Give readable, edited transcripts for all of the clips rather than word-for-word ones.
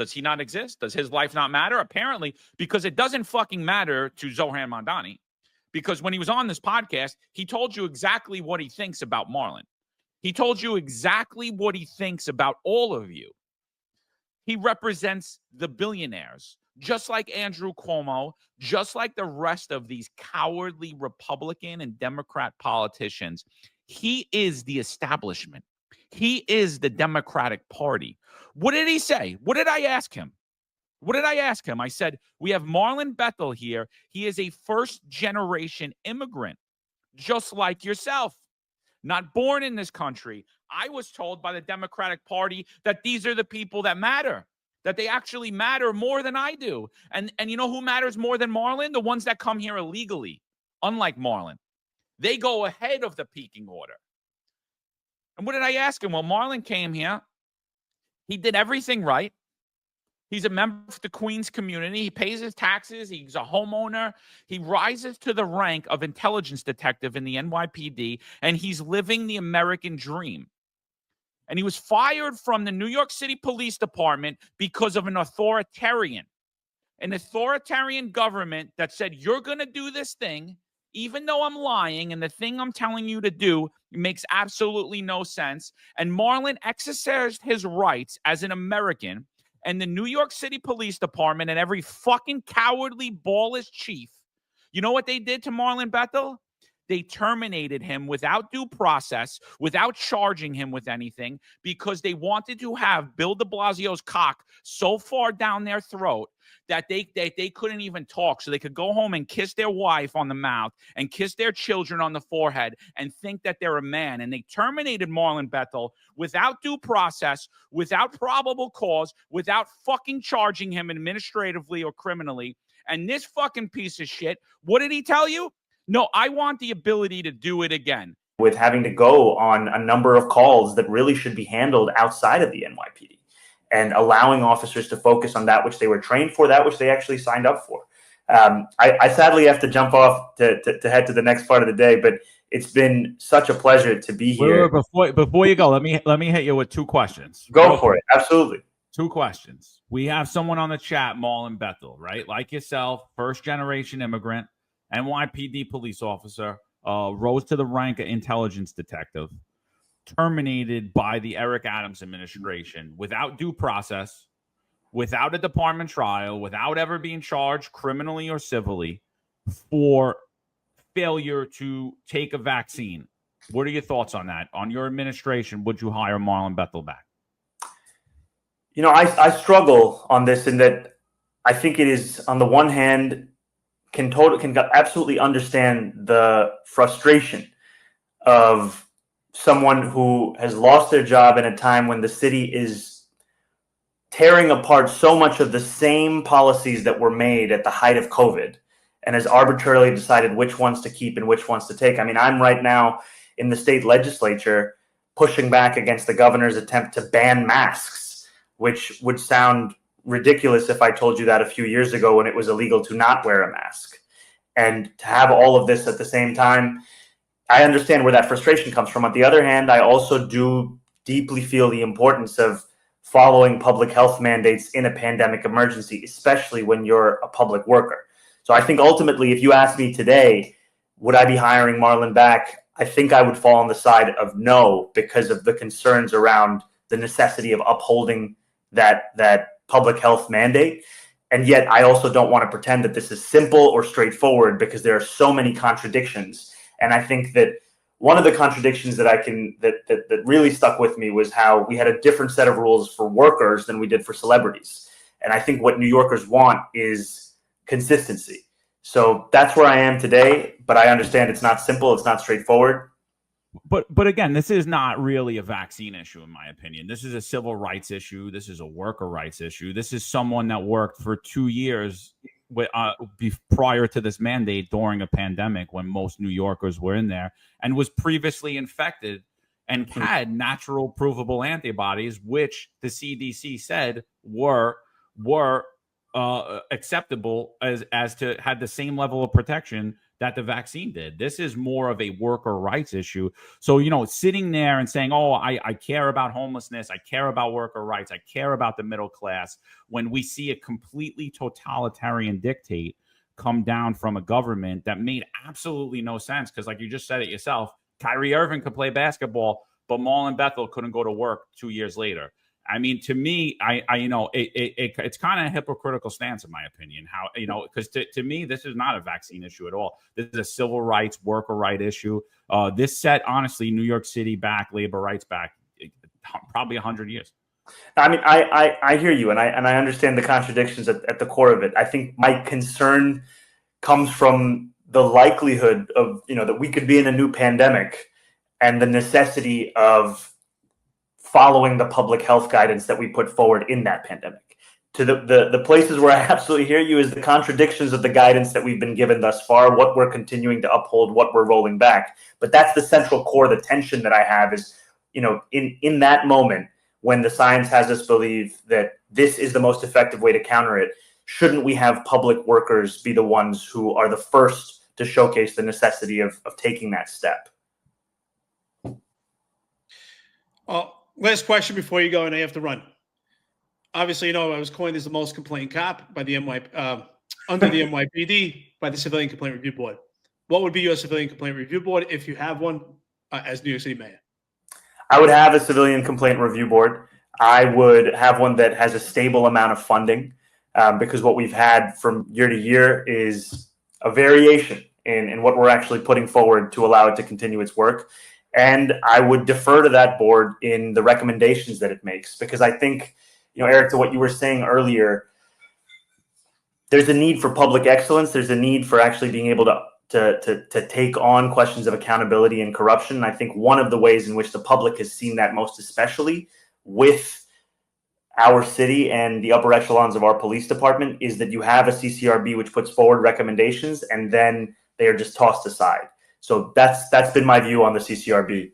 Does he not exist? Does his life not matter? Apparently, because it doesn't fucking matter to Zohran Mamdani. Because when he was on this podcast, he told you exactly what he thinks about Marlon. He told you exactly what he thinks about all of you. He represents the billionaires, just like Andrew Cuomo, just like the rest of these cowardly Republican and Democrat politicians. He is the establishment. He is the Democratic Party. What did he say? What did I ask him? I said, we have Marlon Bethel here. He is a first-generation immigrant, just like yourself. Not born in this country. I was told by the Democratic Party that these are the people that matter, that they actually matter more than I do. And you know who matters more than Marlon? The ones that come here illegally, unlike Marlon. They go ahead of the peaking order. And what did I ask him? Well, Marlon came here. He did everything right. He's a member of the Queens community. He pays his taxes. He's a homeowner. He rises to the rank of intelligence detective in the NYPD, and he's living the American dream. And he was fired from the New York City Police Department because of an authoritarian government that said, you're going to do this thing, even though I'm lying, and the thing I'm telling you to do makes absolutely no sense. And Marlon exercised his rights as an American. And the New York City Police Department and every fucking cowardly, ballless chief, you know what they did to Marlon Bethel? They terminated him without due process, without charging him with anything, because they wanted to have Bill de Blasio's cock so far down their throat that they couldn't even talk, so they could go home and kiss their wife on the mouth and kiss their children on the forehead and think that they're a man. And they terminated Marlon Bethel without due process, without probable cause, without fucking charging him administratively or criminally. And this fucking piece of shit, what did he tell you? No, I want the ability to do it again. With having to go on a number of calls that really should be handled outside of the NYPD and allowing officers to focus on that which they were trained for, that which they actually signed up for. I sadly have to jump off to head to the next part of the day, but it's been such a pleasure to be here. Before you go, let me hit you with two questions. Go for it. Absolutely. Two questions. We have someone on the chat, Marlon Bethel, right? Like yourself, first-generation immigrant, NYPD police officer, rose to the rank of intelligence detective, terminated by the Eric Adams administration without due process, without a department trial, without ever being charged criminally or civilly for failure to take a vaccine. What are your thoughts on that? On your administration, would you hire Marlon Bethel back? You know, I struggle on this in that I think it is, on the one hand, can absolutely understand the frustration of someone who has lost their job in a time when the city is tearing apart so much of the same policies that were made at the height of COVID and has arbitrarily decided which ones to keep and which ones to take. I mean, I'm right now in the state legislature pushing back against the governor's attempt to ban masks, which would sound ridiculous if I told you that a few years ago when it was illegal to not wear a mask. And to have all of this at the same time, I understand where that frustration comes from. On the other hand, I also do deeply feel the importance of following public health mandates in a pandemic emergency, especially when you're a public worker. So I think ultimately, if you ask me today, would I be hiring Marlon back? I think I would fall on the side of no, because of the concerns around the necessity of upholding that public health mandate. And yet I also don't want to pretend that this is simple or straightforward, because there are so many contradictions. And I think that one of the contradictions that really stuck with me was how we had a different set of rules for workers than we did for celebrities. And I think what New Yorkers want is consistency. So that's where I am today, but I understand it's not simple, it's not straightforward. But again, this is not really a vaccine issue, in my opinion. This is a civil rights issue. This is a worker rights issue. This is someone that worked for 2 years prior to this mandate during a pandemic when most New Yorkers were in there and was previously infected and had natural provable antibodies, which the CDC said were acceptable as to had the same level of protection that the vaccine did. This is more of a worker rights issue. So, sitting there and saying, oh, I care about homelessness, I care about worker rights, I care about the middle class, when we see a completely totalitarian dictate come down from a government that made absolutely no sense. Because like you just said it yourself, Kyrie Irving could play basketball, but Marlon Bethel couldn't go to work 2 years later. I mean, to me, it's kind of a hypocritical stance, in my opinion. How, because to me, this is not a vaccine issue at all. This is a civil rights, worker right issue. This set, honestly, New York City back, labor rights back, probably 100 years. I mean, I hear you, and I understand the contradictions at the core of it. I think my concern comes from the likelihood of, that we could be in a new pandemic and the necessity of following the public health guidance that we put forward in that pandemic. To the places where I absolutely hear you is the contradictions of the guidance that we've been given thus far, what we're continuing to uphold, what we're rolling back. But that's the central core, the tension that I have is, in that moment, when the science has us believe that this is the most effective way to counter it, shouldn't we have public workers be the ones who are the first to showcase the necessity of taking that step? Last question before you go, and I have to run. Obviously, I was coined as the most complained cop by the under the NYPD by the Civilian Complaint Review Board. What would be your Civilian Complaint Review Board if you have one as New York City mayor? I would have a Civilian Complaint Review Board. I would have one that has a stable amount of funding, because what we've had from year to year is a variation in what we're actually putting forward to allow it to continue its work. And I would defer to that board in the recommendations that it makes, because I think, Eric, to what you were saying earlier, there's a need for public excellence. There's a need for actually being able to take on questions of accountability and corruption. And I think one of the ways in which the public has seen that most especially with our city and the upper echelons of our police department is that you have a CCRB which puts forward recommendations and then they are just tossed aside. So that's been my view on the CCRB.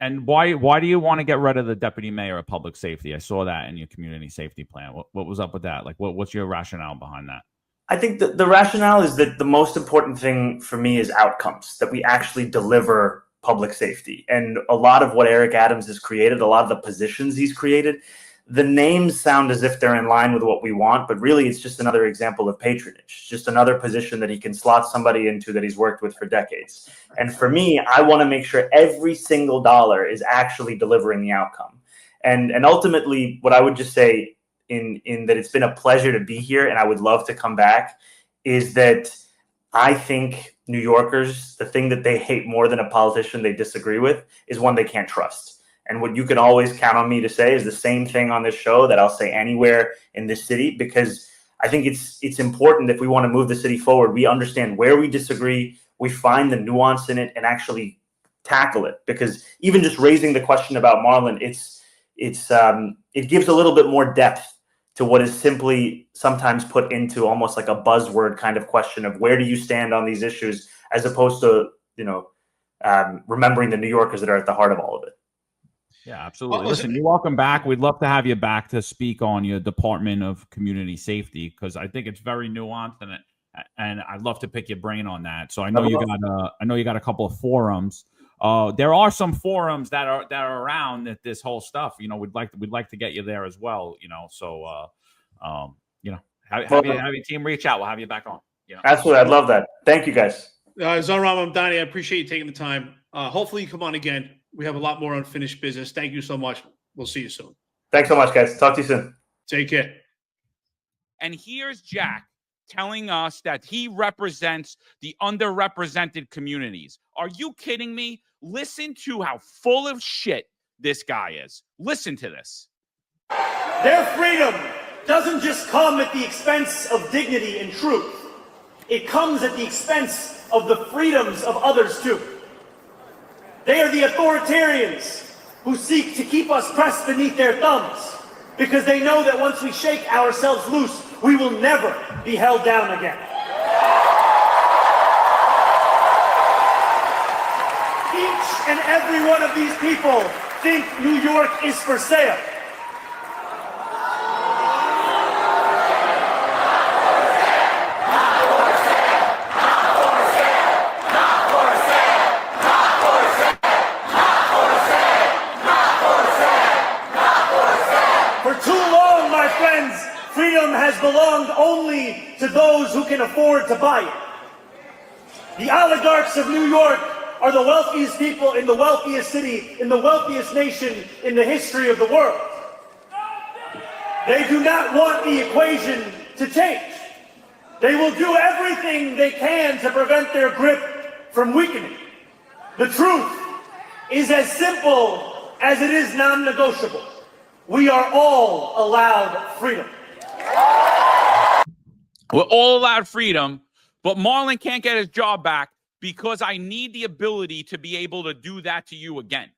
And why do you want to get rid of the deputy mayor of public safety? I saw that in your community safety plan. What was up with that? Like, what's your rationale behind that? I think the rationale is that the most important thing for me is outcomes, that we actually deliver public safety. And a lot of what Eric Adams has created, a lot of the positions he's created, the names sound as if they're in line with what we want, but really it's just another example of patronage, just another position that he can slot somebody into that he's worked with for decades. And for me, I want to make sure every single dollar is actually delivering the outcome. And ultimately, what I would just say in that it's been a pleasure to be here and I would love to come back is that I think New Yorkers, the thing that they hate more than a politician they disagree with is one they can't trust. And what you can always count on me to say is the same thing on this show that I'll say anywhere in this city, because I think it's important if we want to move the city forward, we understand where we disagree, we find the nuance in it and actually tackle it. Because even just raising the question about Marlon, it gives a little bit more depth to what is simply sometimes put into almost like a buzzword kind of question of where do you stand on these issues, as opposed to, remembering the New Yorkers that are at the heart of all of it. Yeah, absolutely. Listen, you're welcome back. We'd love to have you back to speak on your Department of Community Safety, because I think it's very nuanced, and I'd love to pick your brain on that. So I know you got a couple of forums. There are some forums that are around this whole stuff. We'd like to get you there as well. So have your team reach out. We'll have you back on. Absolutely, I'd love that. Thank you, guys. Zohran Mamdani, I appreciate you taking the time. Hopefully you come on again. We have a lot more unfinished business. Thank you so much. We'll see you soon. Thanks so much, guys. Talk to you soon. Take care. And here's Jack telling us that he represents the underrepresented communities. Are you kidding me? Listen to how full of shit this guy is. Listen to this. Their freedom doesn't just come at the expense of dignity and truth. It comes at the expense of the freedoms of others too. They are the authoritarians who seek to keep us pressed beneath their thumbs because they know that once we shake ourselves loose, we will never be held down again. Each and every one of these people think New York is for sale. freedom has belonged only to those who can afford to buy it. The oligarchs of New York are the wealthiest people in the wealthiest city, in the wealthiest nation in the history of the world. They do not want the equation to change. They will do everything they can to prevent their grip from weakening. The truth is as simple as it is non-negotiable. We are all allowed freedom. We're all allowed freedom, but Marlon can't get his job back because I need the ability to be able to do that to you again.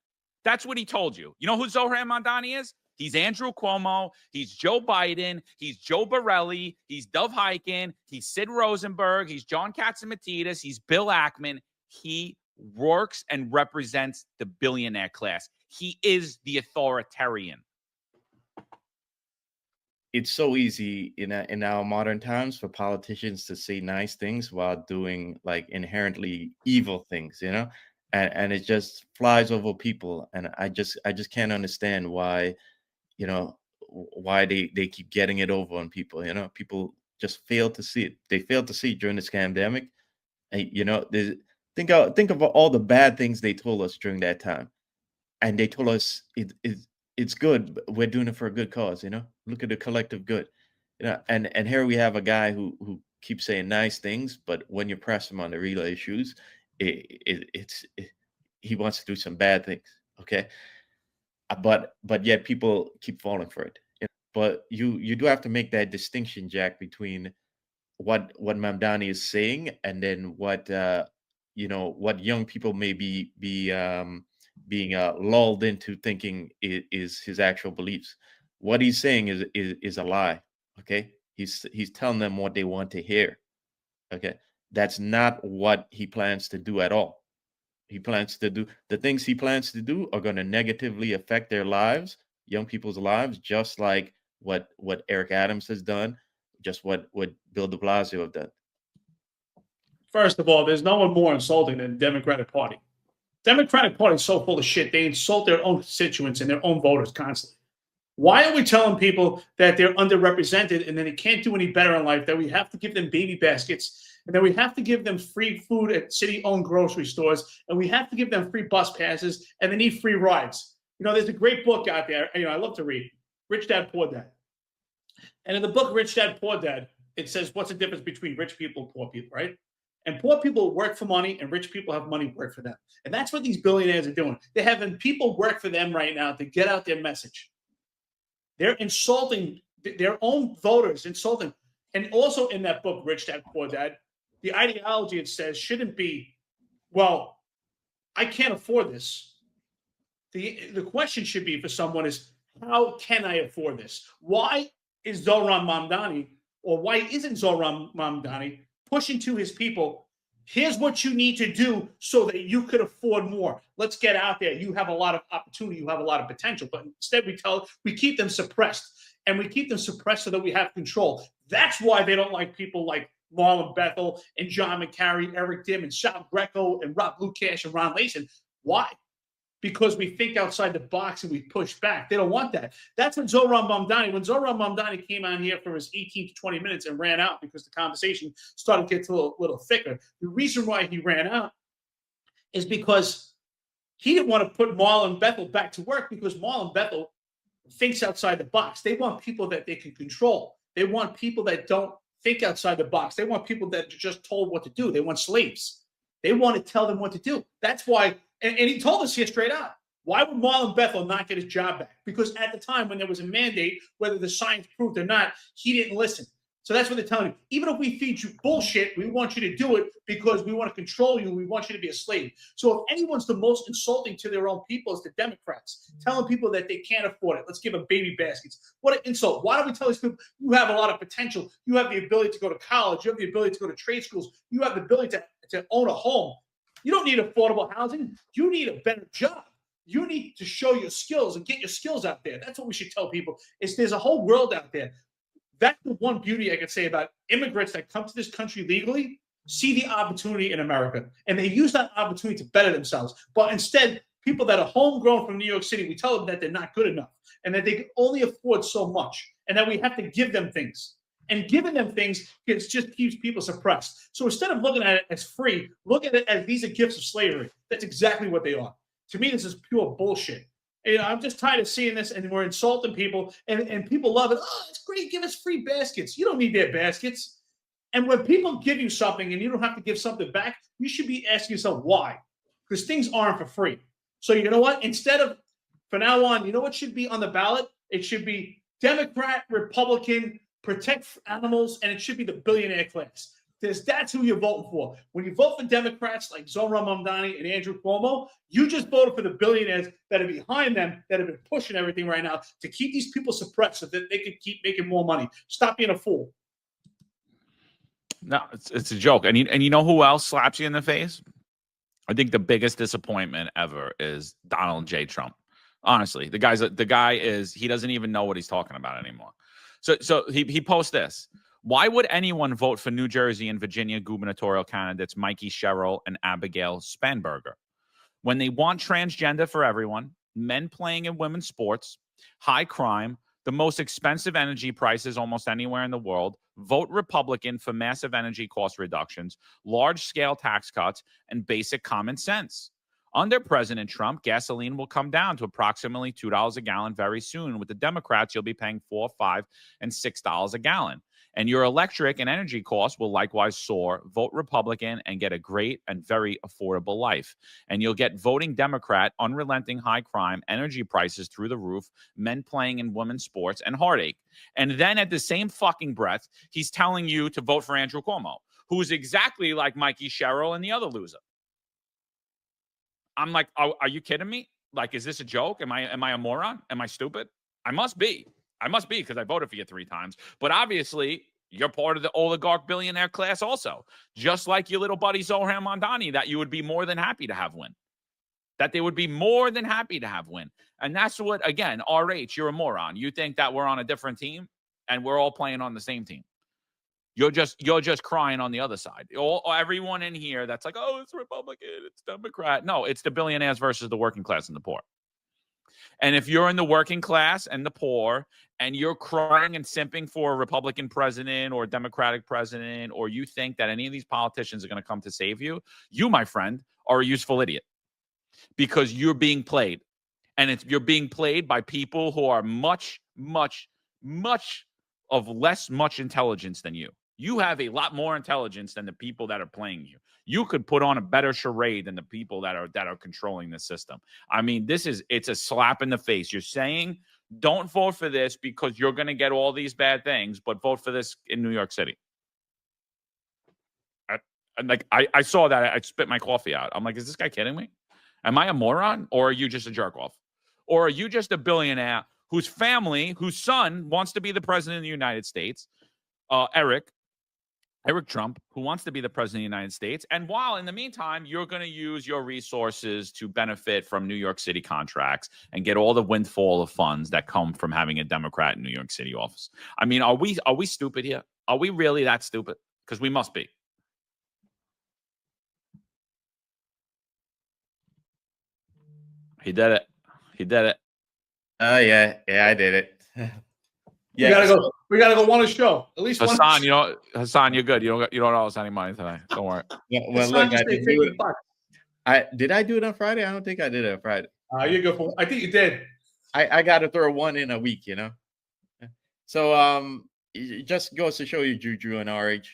That's what he told you. You know who Zohran Mamdani is? He's Andrew Cuomo. He's Joe Biden. He's Joe Borelli. He's Dov Hikind. He's Sid Rosenberg. He's John Katzimatidis. He's Bill Ackman. He works and represents the billionaire class. He is the authoritarian. It's so easy in our modern times for politicians to say nice things while doing like inherently evil things, you know, and it just flies over people. And I just can't understand why, you know, why they keep getting it over on people. You know, people just fail to see it. They failed to see it during this pandemic. And, you know, think of all the bad things they told us during that time, and they told us it's good. But we're doing it for a good cause. You know, look at the collective good. You know, and here we have a guy who keeps saying nice things, but when you press him on the real issues, he wants to do some bad things. Okay. But yet people keep falling for it. But you do have to make that distinction, Jack, between what Mamdani is saying and then what what young people may be being lulled into thinking is his actual beliefs. What he's saying is a lie. Okay, he's telling them what they want to hear. Okay, that's not what he plans to do at all. He plans to do the things he plans to do are going to negatively affect their lives, young people's lives, just like what Eric Adams has done, just what Bill de Blasio have done. First of all, there's no one more insulting than the Democratic Party. Democratic Party is so full of shit. They insult their own constituents and their own voters constantly. Why are we telling people that they're underrepresented and then they can't do any better in life, that we have to give them baby baskets, and then we have to give them free food at city-owned grocery stores, and we have to give them free bus passes, and they need free rides? You know, there's a great book out there, you know, I love to read, Rich Dad, Poor Dad. And in the book Rich Dad, Poor Dad, it says what's the difference between rich people and poor people, right? And poor people work for money, and rich people have money work for them. And that's what these billionaires are doing. They're having people work for them right now to get out their message. They're insulting their own voters, insulting. And also in that book, Rich Dad, Poor Dad, the ideology, it says, shouldn't be, well, I can't afford this. The question should be for someone is, how can I afford this? Why is Zohran Mamdani, or why isn't Zohran Mamdani pushing to his people, here's what you need to do so that you could afford more. Let's get out there. You have a lot of opportunity. You have a lot of potential. But instead we keep them suppressed. And we keep them suppressed so that we have control. That's why they don't like people like Marlon Bethel and John McCarry, Eric Dim, and Sal Greco, and Rob Lukash, and Ron Layson. Why? Because we think outside the box and we push back. They don't want that. That's when Zohran Mamdani came on here for his 18 to 20 minutes and ran out because the conversation started to get a little thicker. The reason why he ran out is because he didn't want to put Marlon Bethel back to work, because Marlon Bethel thinks outside the box. They want people that they can control. They want people that don't think outside the box. They want people that are just told what to do. They want slaves. They want to tell them what to do. That's why. And he told us here straight out, why would Marlon Bethel not get his job back? Because at the time when there was a mandate, whether the science proved or not, he didn't listen. So that's what they're telling you. Even if we feed you bullshit, we want you to do it because we want to control you. We want you to be a slave. So if anyone's the most insulting to their own people, it's the Democrats, telling people that they can't afford it. Let's give them baby baskets. What an insult. Why don't we tell these people, you have a lot of potential. You have the ability to go to college. You have the ability to go to trade schools. You have the ability to own a home. You don't need affordable housing. You need a better job. You need to show your skills and get your skills out there. That's what we should tell people, is there's a whole world out there. That's the one beauty I could say about immigrants that come to this country legally, see the opportunity in America, and they use that opportunity to better themselves. But instead, people that are homegrown from New York City, we tell them that they're not good enough and that they can only afford so much. and that we have to give them things. And giving them things just keeps people suppressed. So instead of looking at it as free, look at it as these are gifts of slavery. That's exactly what they are. To me, this is pure bullshit. I'm just tired of seeing this, and we're insulting people, and people love it. Oh, it's great. Give us free baskets. You don't need their baskets. And when people give you something and you don't have to give something back, you should be asking yourself why. Because things aren't for free. So you know what? Instead of, from now on, you know what should be on the ballot? It should be Democrat, Republican, protect animals, and it should be the billionaire class. That's who you're voting for. When you vote for Democrats like Zohran Mamdani and Andrew Cuomo, you just voted for the billionaires that are behind them, that have been pushing everything right now to keep these people suppressed so that they can keep making more money. Stop being a fool. No, it's a joke. And you know who else slaps you in the face? I think the biggest disappointment ever is Donald J. Trump. Honestly, the guy is he doesn't even know what he's talking about anymore. So he posts this. Why would anyone vote for New Jersey and Virginia gubernatorial candidates Mikey Sherrill and Abigail Spanberger when they want transgender for everyone, men playing in women's sports, high crime, the most expensive energy prices almost anywhere in the world, vote Republican for massive energy cost reductions, large-scale tax cuts, and basic common sense? Under President Trump, gasoline will come down to approximately $2 a gallon very soon. With the Democrats, you'll be paying $4, $5, and $6 a gallon. And your electric and energy costs will likewise soar. Vote Republican and get a great and very affordable life. And you'll get voting Democrat, unrelenting high crime, energy prices through the roof, men playing in women's sports, and heartache. And then at the same fucking breath, he's telling you to vote for Andrew Cuomo, who is exactly like Mikey Sherrill and the other loser. I'm like, are you kidding me? Like, is this a joke? Am I a moron? Am I stupid? I must be because I voted for you 3 times. But obviously, you're part of the oligarch billionaire class also. Just like your little buddy Zohran Mamdani that you would be more than happy to have win. That they would be more than happy to have win. And that's what, again, RH, you're a moron. You think that we're on a different team and we're all playing on the same team. You're just crying on the other side. Everyone in here that's like, oh, it's Republican, it's Democrat. No, it's the billionaires versus the working class and the poor. And if you're in the working class and the poor and you're crying and simping for a Republican president or a Democratic president, or you think that any of these politicians are going to come to save you, you, my friend, are a useful idiot because you're being played. And you're being played by people who are much, much, much of much intelligence than you. You have a lot more intelligence than the people that are playing you. You could put on a better charade than the people that are controlling the system. I mean, it's a slap in the face. You're saying, don't vote for this because you're going to get all these bad things, but vote for this in New York City. I saw that. I spit my coffee out. I'm like, is this guy kidding me? Am I a moron, or are you just a jerk off? Or are you just a billionaire whose son wants to be the president of the United States, Eric Trump, who wants to be the president of the United States. And while in the meantime, you're going to use your resources to benefit from New York City contracts and get all the windfall of funds that come from having a Democrat in New York City office. I mean, are we stupid here? Are we really that stupid? Because we must be. He did it. Oh, yeah, I did it. Yeah, we gotta go on a show. At least Hassan, Hassan, you're good. You don't owe us any money tonight. Don't worry. Yeah, well, look, did I do it on Friday? I don't think I did it on Friday. You're good for. I think you did. I got to throw one in a week, So it just goes to show you, Juju and RH.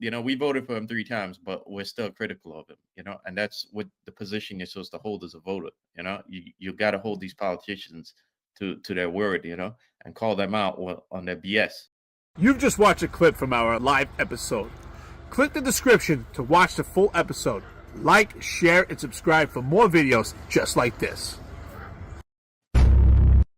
We voted for him 3 times, but we're still critical of him. And that's what the position you're supposed to hold as a voter. You got to hold these politicians to their word, and call them out on their BS. You've just watched a clip from our live episode. Click the description to watch the full episode. Like, share, and subscribe for more videos just like this.